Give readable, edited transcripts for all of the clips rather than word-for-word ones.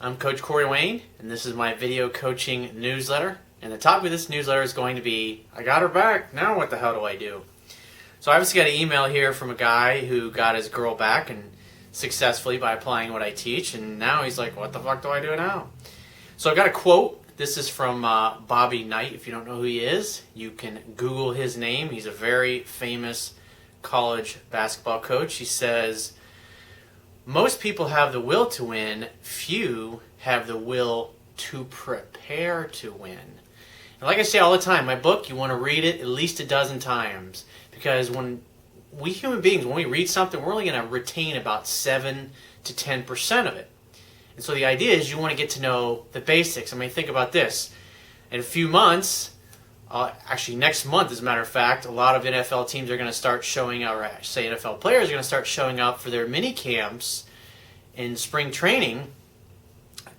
I'm Coach Corey Wayne, and this is my video coaching newsletter. And the topic of this newsletter is going to be, I got her back, now what the hell do I do? So I obviously got an email here from a guy who got his girl back and successfully by applying what I teach, and now he's like, what the fuck do I do now? So I got a quote. This is from Bobby Knight. If you don't know who he is, you can Google his name. He's a very famous college basketball coach. He says, most people have the will to win, few have the will to prepare to win. And like I say all the time, my book, you want to read it at least a dozen times, because when we human beings, when we read something, we're only going to retain about 7 to 10% of it. And so the idea is you want to get to know the basics. I mean, think about this. In a few months, actually next month as a matter of fact, a lot of NFL teams are going to start showing up, or I say NFL players are going to start showing up for their mini camps in spring training.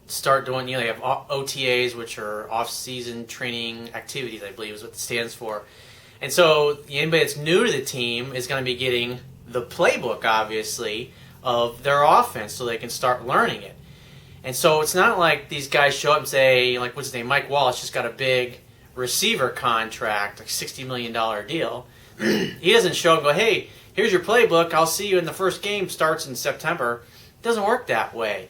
Start doing, they have OTAs, which are off-season training activities, I believe is what it stands for. And so anybody that's new to the team is going to be getting the playbook, obviously, of their offense so they can start learning it. And so it's not like these guys show up and say, like, what's his name, Mike Wallace just got a big receiver contract, like $60 million deal. He doesn't show up and go, hey, here's your playbook, I'll see you in the first game, starts in September. It doesn't work that way.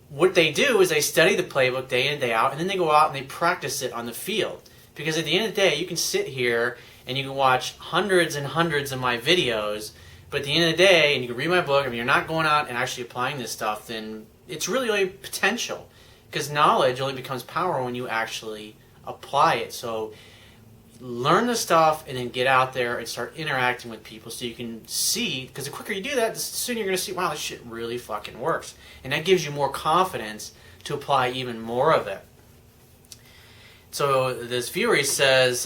What they do is they study the playbook day in and day out, and then they go out and they practice it on the field. Because at the end of the day, you can sit here and you can watch hundreds and hundreds of my videos, but at the end of the day, and you can read my book, if you're not going out and actually applying this stuff, then it's really only potential. Because knowledge only becomes power when you actually apply it. So learn the stuff and then get out there and start interacting with people so you can see, because the quicker you do that, the sooner you're going to see, wow, this shit really fucking works. And that gives you more confidence to apply even more of it. So this viewer, he says,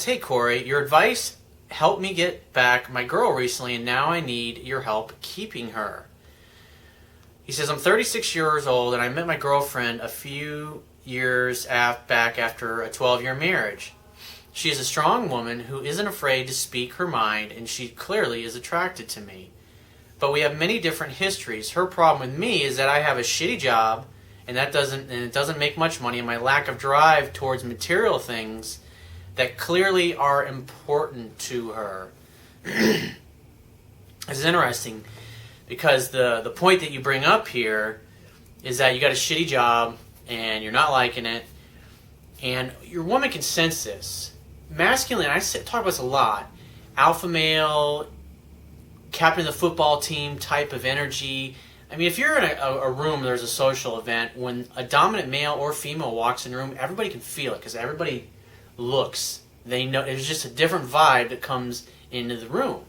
hey Corey, your advice helped me get back my girl recently, and now I need your help keeping her. He says, I'm 36 years old and I met my girlfriend a few years back after a 12-year marriage. She is a strong woman who isn't afraid to speak her mind, and she clearly is attracted to me. But we have many different histories. Her problem with me is that I have a shitty job, and it doesn't make much money, and my lack of drive towards material things that clearly are important to her. It's interesting because the point that you bring up here is that you got a shitty job and you're not liking it, and your woman can sense this. Masculine, I talk about this a lot, alpha male, captain of the football team type of energy. I mean, if you're in a room, there's a social event, when a dominant male or female walks in the room, everybody can feel it because everybody looks. They know there's just a different vibe that comes into the room.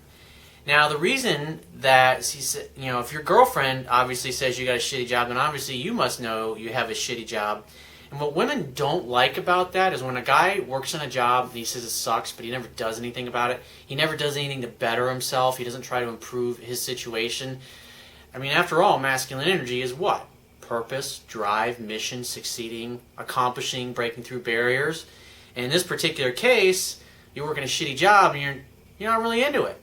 Now, the reason that if your girlfriend obviously says you got a shitty job, then obviously you must know you have a shitty job. And what women don't like about that is when a guy works on a job and he says it sucks, but he never does anything about it. He never does anything to better himself. He doesn't try to improve his situation. I mean, after all, masculine energy is what? Purpose, drive, mission, succeeding, accomplishing, breaking through barriers. And in this particular case, you're working a shitty job and you're not really into it.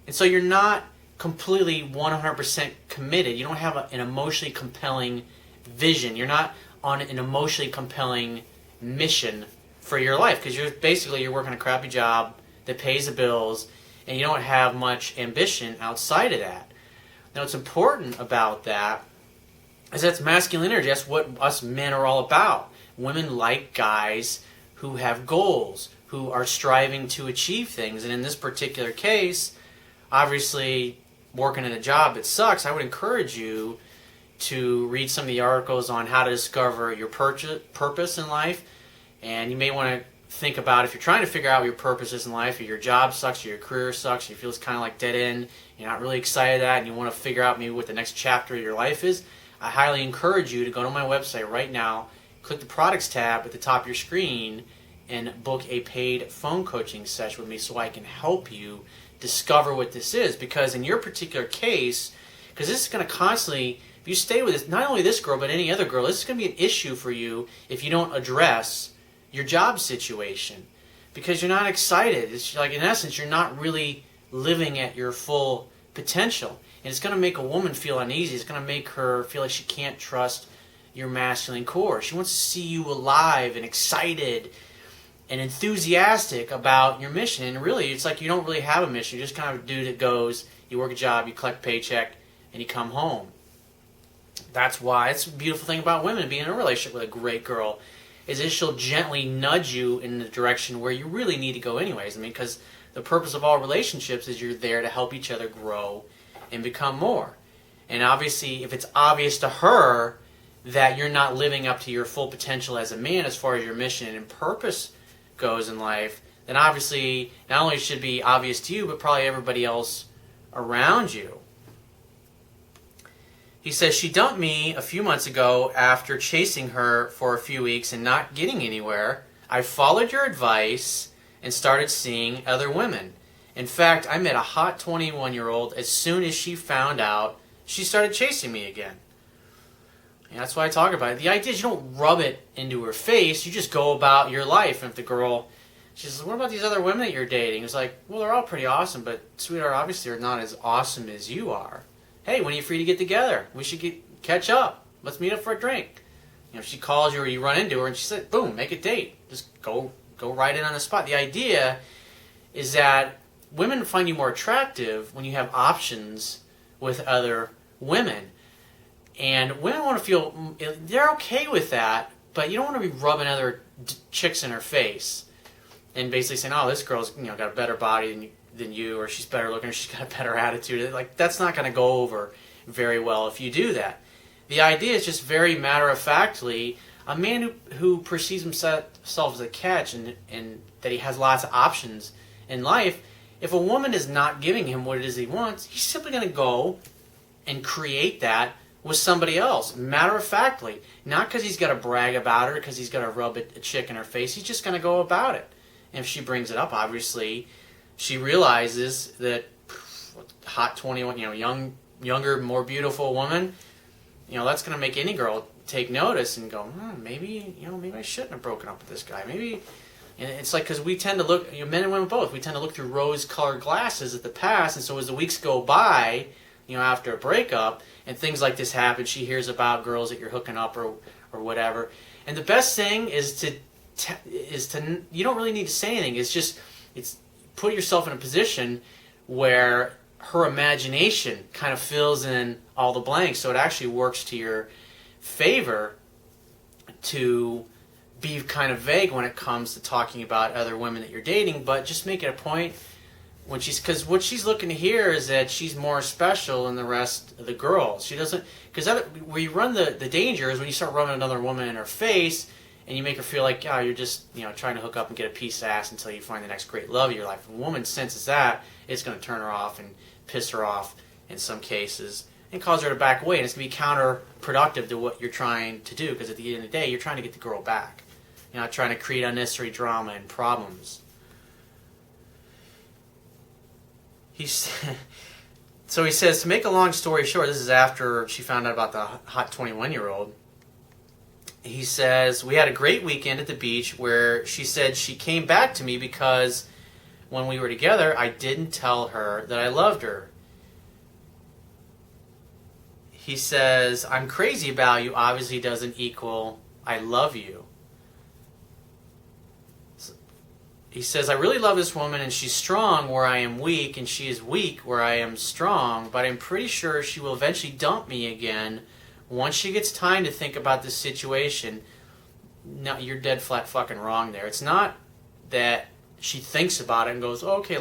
And so you're not completely 100% committed. You don't have an emotionally compelling vision. You're not on an emotionally compelling mission for your life, because you're working a crappy job that pays the bills and you don't have much ambition outside of that. Now, what's important about that is that's masculine energy. That's what us men are all about. Women like guys who have goals, who are striving to achieve things. And in this particular case, obviously, working in a job that sucks, I would encourage you to read some of the articles on how to discover your purpose in life. And you may want to think about, if you're trying to figure out what your purpose is in life, or your job sucks, or your career sucks, or you feel it's kind of like dead end, you're not really excited at, and you want to figure out maybe what the next chapter of your life is, I highly encourage you to go to my website right now, click the products tab at the top of your screen, and book a paid phone coaching session with me so I can help you discover what this is. Because in your particular case, because this is going to constantly, if you stay with this, not only this girl, but any other girl, this is going to be an issue for you if you don't address your job situation. Because you're not excited. It's like, in essence, you're not really living at your full potential. And it's going to make a woman feel uneasy. It's going to make her feel like she can't trust your masculine core. She wants to see you alive and excited and enthusiastic about your mission. And really, it's like you don't really have a mission. You're just kind of a dude that goes, you work a job, you collect a paycheck, and you come home. That's why it's a beautiful thing about women being in a relationship with a great girl, is that she'll gently nudge you in the direction where you really need to go anyways. I mean, because the purpose of all relationships is you're there to help each other grow and become more. And obviously, if it's obvious to her that you're not living up to your full potential as a man as far as your mission and purpose goes in life, then obviously not only should it be obvious to you, but probably everybody else around you. He says, she dumped me a few months ago after chasing her for a few weeks and not getting anywhere. I followed your advice and started seeing other women. In fact, I met a hot 21-year-old as soon as she found out. She started chasing me again. And that's why I talk about it. The idea is you don't rub it into her face. You just go about your life. And if the girl, she says, what about these other women that you're dating? It's like, well, they're all pretty awesome, but sweetheart, obviously they're not as awesome as you are. Hey, when are you free to get together? We should catch up. Let's meet up for a drink. If she calls you or you run into her and she said, boom, make a date. Just go right in on the spot. The idea is that women find you more attractive when you have options with other women. And women want to feel, they're okay with that, but you don't want to be rubbing other chicks in her face and basically saying, oh, this girl's got a better body than you, or she's better looking, or she's got a better attitude. Like, that's not going to go over very well if you do that. The idea is just very matter-of-factly, a man who perceives himself as a catch and that he has lots of options in life, if a woman is not giving him what it is he wants, he's simply going to go and create that with somebody else, matter-of-factly. Not because he's got to brag about her, because he's got to rub a chick in her face. He's just going to go about it. And if she brings it up, obviously, she realizes that hot 21, younger, more beautiful woman, that's going to make any girl take notice and go, maybe I shouldn't have broken up with this guy. Maybe, and it's like, because we tend to look, men and women both, we tend to look through rose-colored glasses at the past, and so as the weeks go by, after a breakup, and things like this happen, she hears about girls that you're hooking up or whatever, and the best thing is to you don't really need to say anything. It's put yourself in a position where her imagination kind of fills in all the blanks, so it actually works to your favor to be kind of vague when it comes to talking about other women that you're dating, but just make it a point when because what she's looking to hear is that she's more special than the rest of the girls. She doesn't, because where you run the danger is when you start rubbing another woman in her face and you make her feel like, you're just trying to hook up and get a piece of ass until you find the next great love of your life. If a woman senses that, it's going to turn her off and piss her off in some cases and cause her to back away. And it's going to be counterproductive to what you're trying to do, because at the end of the day, you're trying to get the girl back. You're not trying to create unnecessary drama and problems. So he says, to make a long story short, this is after she found out about the hot 21-year-old. He says, we had a great weekend at the beach where she said she came back to me because when we were together, I didn't tell her that I loved her. He says, I'm crazy about you obviously doesn't equal I love you. He says, I really love this woman and she's strong where I am weak and she is weak where I am strong, but I'm pretty sure she will eventually dump me again once she gets time to think about this situation. No, you're dead flat fucking wrong there. It's not that she thinks about it and goes, okay,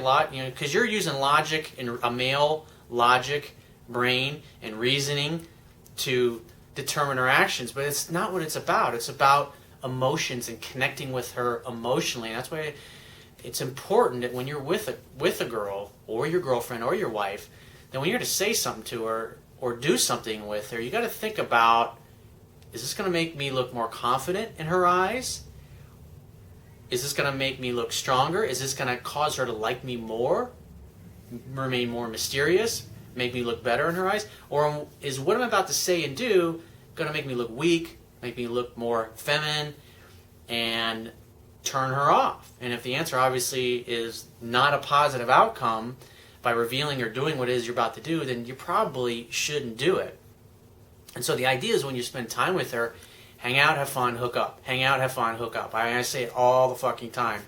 because you're using logic and a male logic brain and reasoning to determine her actions, but it's not what it's about. It's about emotions and connecting with her emotionally. And that's why it's important that when you're with a girl or your girlfriend or your wife, that when you're to say something to her or do something with her, you got to think about, is this going to make me look more confident in her eyes? Is this going to make me look stronger? Is this going to cause her to like me more, remain more mysterious, make me look better in her eyes? Or is what I'm about to say and do going to make me look weak, make me look more feminine, and turn her off? And if the answer obviously is not a positive outcome by revealing or doing what it is you're about to do, then you probably shouldn't do it. And so the idea is when you spend time with her, Hang out, have fun, hook up. Hang out, have fun, hook up. I say it all the fucking time.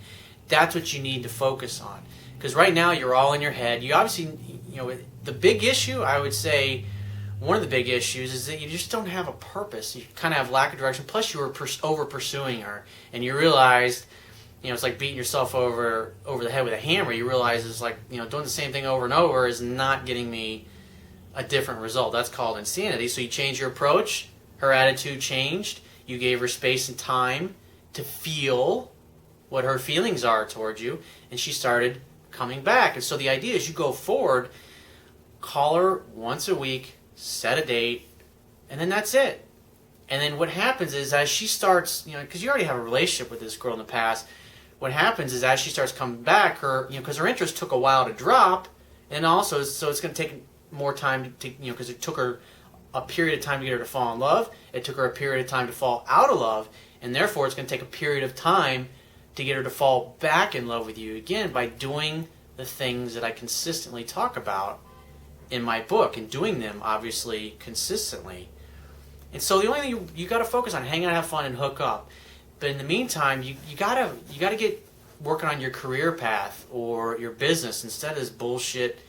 That's what you need to focus on. Because right now you're all in your head. You obviously, the big issue, I would say, one of the big issues is that you just don't have a purpose. You kind of have lack of direction. Plus you were over pursuing her. And you realized, it's like beating yourself over the head with a hammer. You realize it's like, doing the same thing over and over is not getting me a different result. That's called insanity. So you change your approach. Her attitude changed. You gave her space and time to feel what her feelings are towards you, and she started coming back. And so the idea is you go forward, call her once a week, set a date, and then that's it. And then what happens is as she starts, because you already have a relationship with this girl in the past, what happens is as she starts coming back, because her interest took a while to drop, and also, so it's going to take more time to, because it took her a period of time to get her to fall in love. It took her a period of time to fall out of love, and therefore it's going to take a period of time to get her to fall back in love with you again by doing the things that I consistently talk about in my book, and doing them obviously consistently. And so the only thing you got to focus on, hang out, have fun, and hook up. But in the meantime, you gotta get working on your career path or your business instead of this bullshit,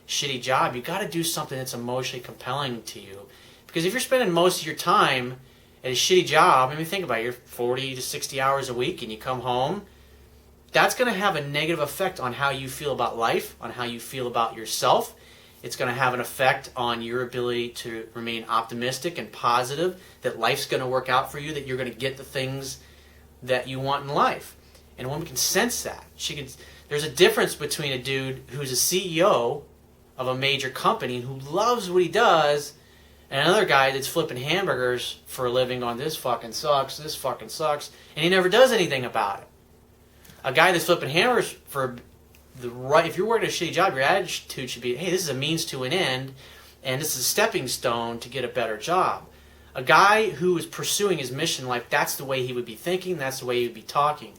shitty job. You got to do something that's emotionally compelling to you. Because if you're spending most of your time at a shitty job, think about it, you're 40 to 60 hours a week and you come home, that's going to have a negative effect on how you feel about life, on how you feel about yourself. It's going to have an effect on your ability to remain optimistic and positive, that life's going to work out for you, that you're going to get the things that you want in life. And a woman can sense that. There's a difference between a dude who's a CEO of a major company who loves what he does, and another guy that's flipping hamburgers for a living on this fucking sucks, and he never does anything about it. A guy that's flipping hamburgers for if you're working a shitty job, your attitude should be, hey, this is a means to an end, and this is a stepping stone to get a better job. A guy who is pursuing his mission in life, that's the way he would be thinking, that's the way he would be talking.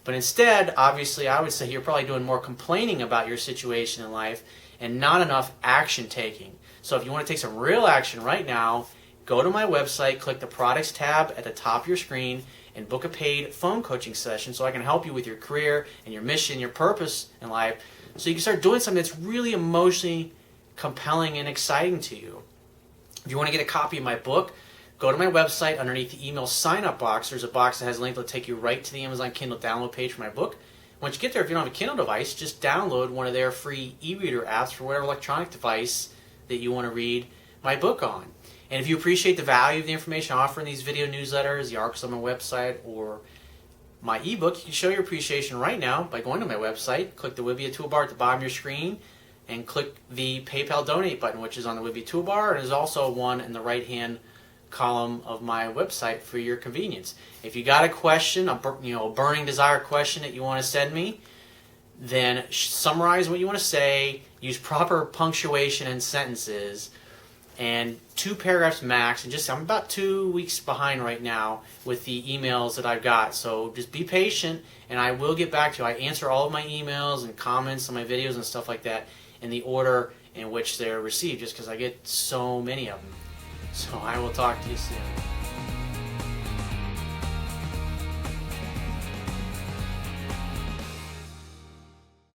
But instead, obviously, I would say you're probably doing more complaining about your situation in life and not enough action taking. So if you want to take some real action right now, go to my website, click the products tab at the top of your screen, and book a paid phone coaching session so I can help you with your career and your mission, your purpose in life, so you can start doing something that's really emotionally compelling and exciting to you. If you want to get a copy of my book, go to my website. Underneath the email sign-up box, there's a box that has a link that will take you right to the Amazon Kindle download page for my book. Once you get there, if you don't have a Kindle device, just download one of their free e-reader apps for whatever electronic device that you want to read my book on. And if you appreciate the value of the information I offer in these video newsletters, the articles on my website, or my ebook, you can show your appreciation right now by going to my website, click the Wibbia toolbar at the bottom of your screen, and click the PayPal donate button, which is on the Wibbia toolbar, and there's also one in the right-hand column of my website for your convenience. If you got a question, a burning desire question that you want to send me, then summarize what you want to say, use proper punctuation and sentences, and 2 paragraphs max. And I'm about 2 weeks behind right now with the emails that I've got, so just be patient and I will get back to you. I answer all of my emails and comments on my videos and stuff like that in the order in which they're received, just because I get so many of them. So I will talk to you soon.